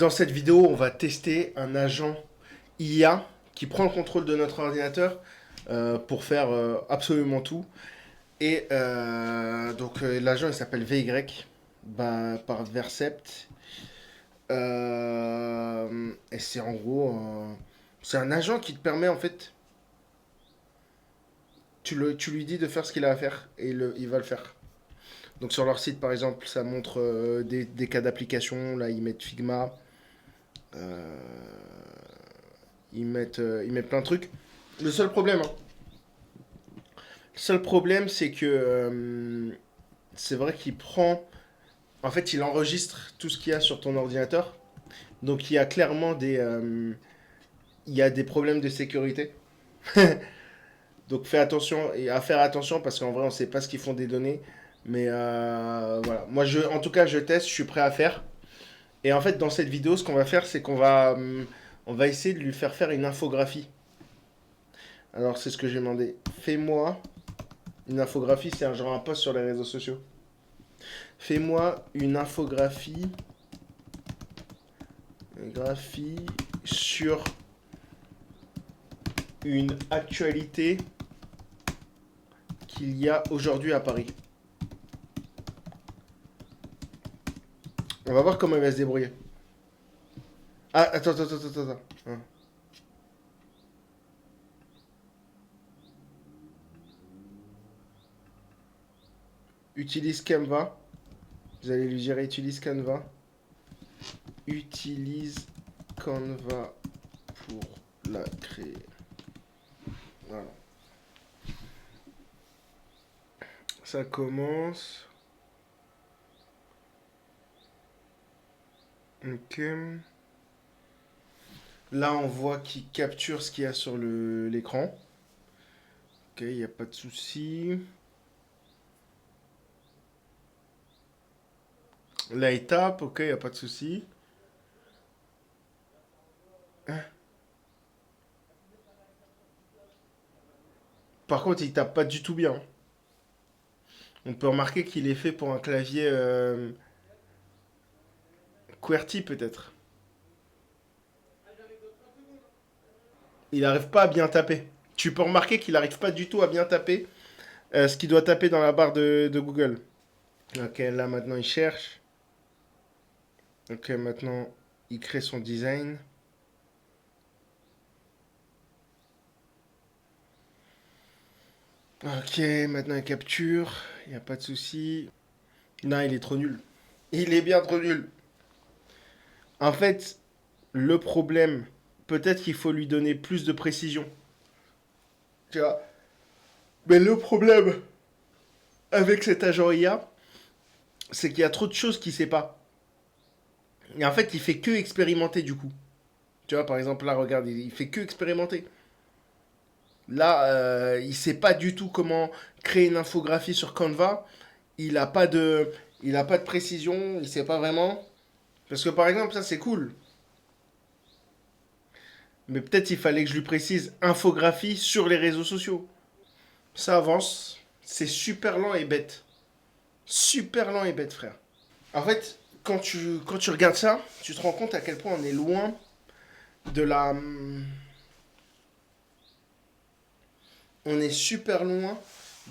Dans cette vidéo, on va tester un agent IA qui prend le contrôle de notre ordinateur pour faire absolument tout. Et l'agent il s'appelle VY par Vercept. Et c'est en gros c'est un agent qui te permet en fait tu lui dis de faire ce qu'il a à faire et il va le faire. Donc sur leur site par exemple ça montre des cas d'application. Là ils mettent Figma, euh, ils mettent plein de trucs. Le seul problème, hein, le seul problème, c'est que c'est vrai qu'il prend. En fait, il enregistre tout ce qu'il y a sur ton ordinateur. Donc, il y a clairement il y a des problèmes de sécurité. Donc, fais attention et à faire attention parce qu'en vrai, on ne sait pas ce qu'ils font des données. Mais voilà. Moi, en tout cas, je teste, je suis prêt à faire. Et en fait, dans cette vidéo, ce qu'on va faire, c'est on va essayer de lui faire faire une infographie. Alors, c'est ce que j'ai demandé. Fais-moi une infographie, c'est un genre un post sur les réseaux sociaux. Fais-moi une graphie sur une actualité qu'il y a aujourd'hui à Paris. On va voir comment il va se débrouiller. Ah, attends. Hein. Utilise Canva. Vous allez lui dire utilise Canva. Utilise Canva pour la créer. Voilà. Ça commence. Ok. Là, on voit qu'il capture ce qu'il y a sur l'écran. Ok, il n'y a pas de souci. Là, il tape. Ok, il n'y a pas de souci. Par contre, il tape pas du tout bien. On peut remarquer qu'il est fait pour un clavier QWERTY peut-être. Il n'arrive pas à bien taper. Tu peux remarquer qu'il n'arrive pas du tout à bien taper ce qu'il doit taper dans la barre de Google. Ok, là maintenant il cherche. Ok, maintenant il crée son design. Ok, maintenant il capture. Il n'y a pas de souci. Non, il est trop nul. Il est bien trop nul. En fait, le problème, peut-être qu'il faut lui donner plus de précision. Tu vois. Mais le problème avec cet agent IA, c'est qu'il y a trop de choses qu'il sait pas. Et en fait, il fait que expérimenter du coup. Tu vois, par exemple, là, regarde, il fait que expérimenter. Là, il sait pas du tout comment créer une infographie sur Canva. Il a pas de, il a pas de précision. Il sait pas vraiment. Parce que par exemple, ça c'est cool. Mais peut-être il fallait que je lui précise infographie sur les réseaux sociaux. Ça avance. C'est super lent et bête. Super lent et bête, frère. En fait, quand tu regardes ça, tu te rends compte à quel point on est loin de la. On est super loin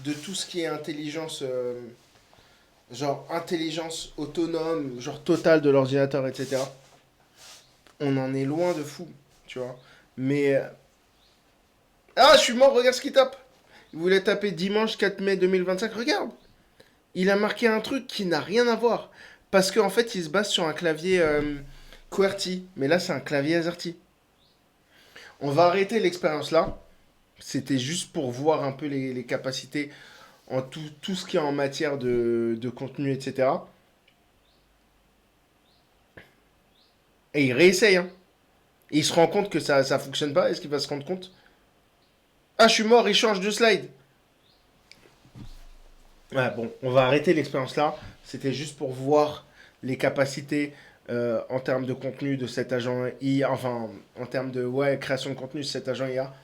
de tout ce qui est intelligence. Genre intelligence autonome, genre totale de l'ordinateur, etc. On en est loin de fou, tu vois. Mais. Ah, je suis mort, regarde ce qu'il tape. Il voulait taper dimanche 4 mai 2025, regarde. Il a marqué un truc qui n'a rien à voir. Parce qu'en fait, il se base sur un clavier QWERTY. Mais là, c'est un clavier AZERTY. On va arrêter l'expérience là. C'était juste pour voir un peu les capacités en tout ce qui est en matière de contenu, etc. Et il réessaye, hein. Et il se rend compte que ça fonctionne pas. Est-ce qu'il va se rendre compte? Ah, je suis mort, il change de slide. Ouais, bon, on va arrêter l'expérience là. C'était juste pour voir les capacités en termes de contenu de cet agent IA. Enfin, en termes de création de contenu de cet agent IA.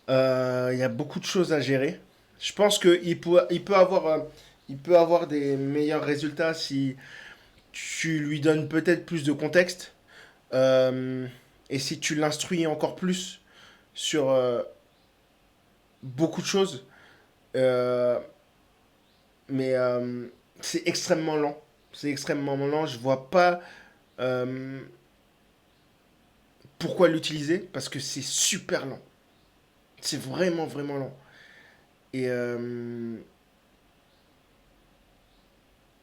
Il y a beaucoup de choses à gérer. Je pense il peut avoir des meilleurs résultats si tu lui donnes peut-être plus de contexte. Euh, et si tu l'instruis encore plus sur beaucoup de choses, euh, mais c'est extrêmement lent. C'est extrêmement lent. Je vois pas euh, pourquoi l'utiliser parce que c'est super lent. C'est vraiment, vraiment lent. Et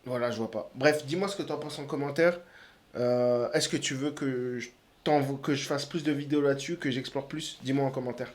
voilà, je vois pas. Bref, dis-moi ce que t'en penses en commentaire. Est-ce que tu veux que que je fasse plus de vidéos là-dessus, que j'explore plus? Dis-moi en commentaire.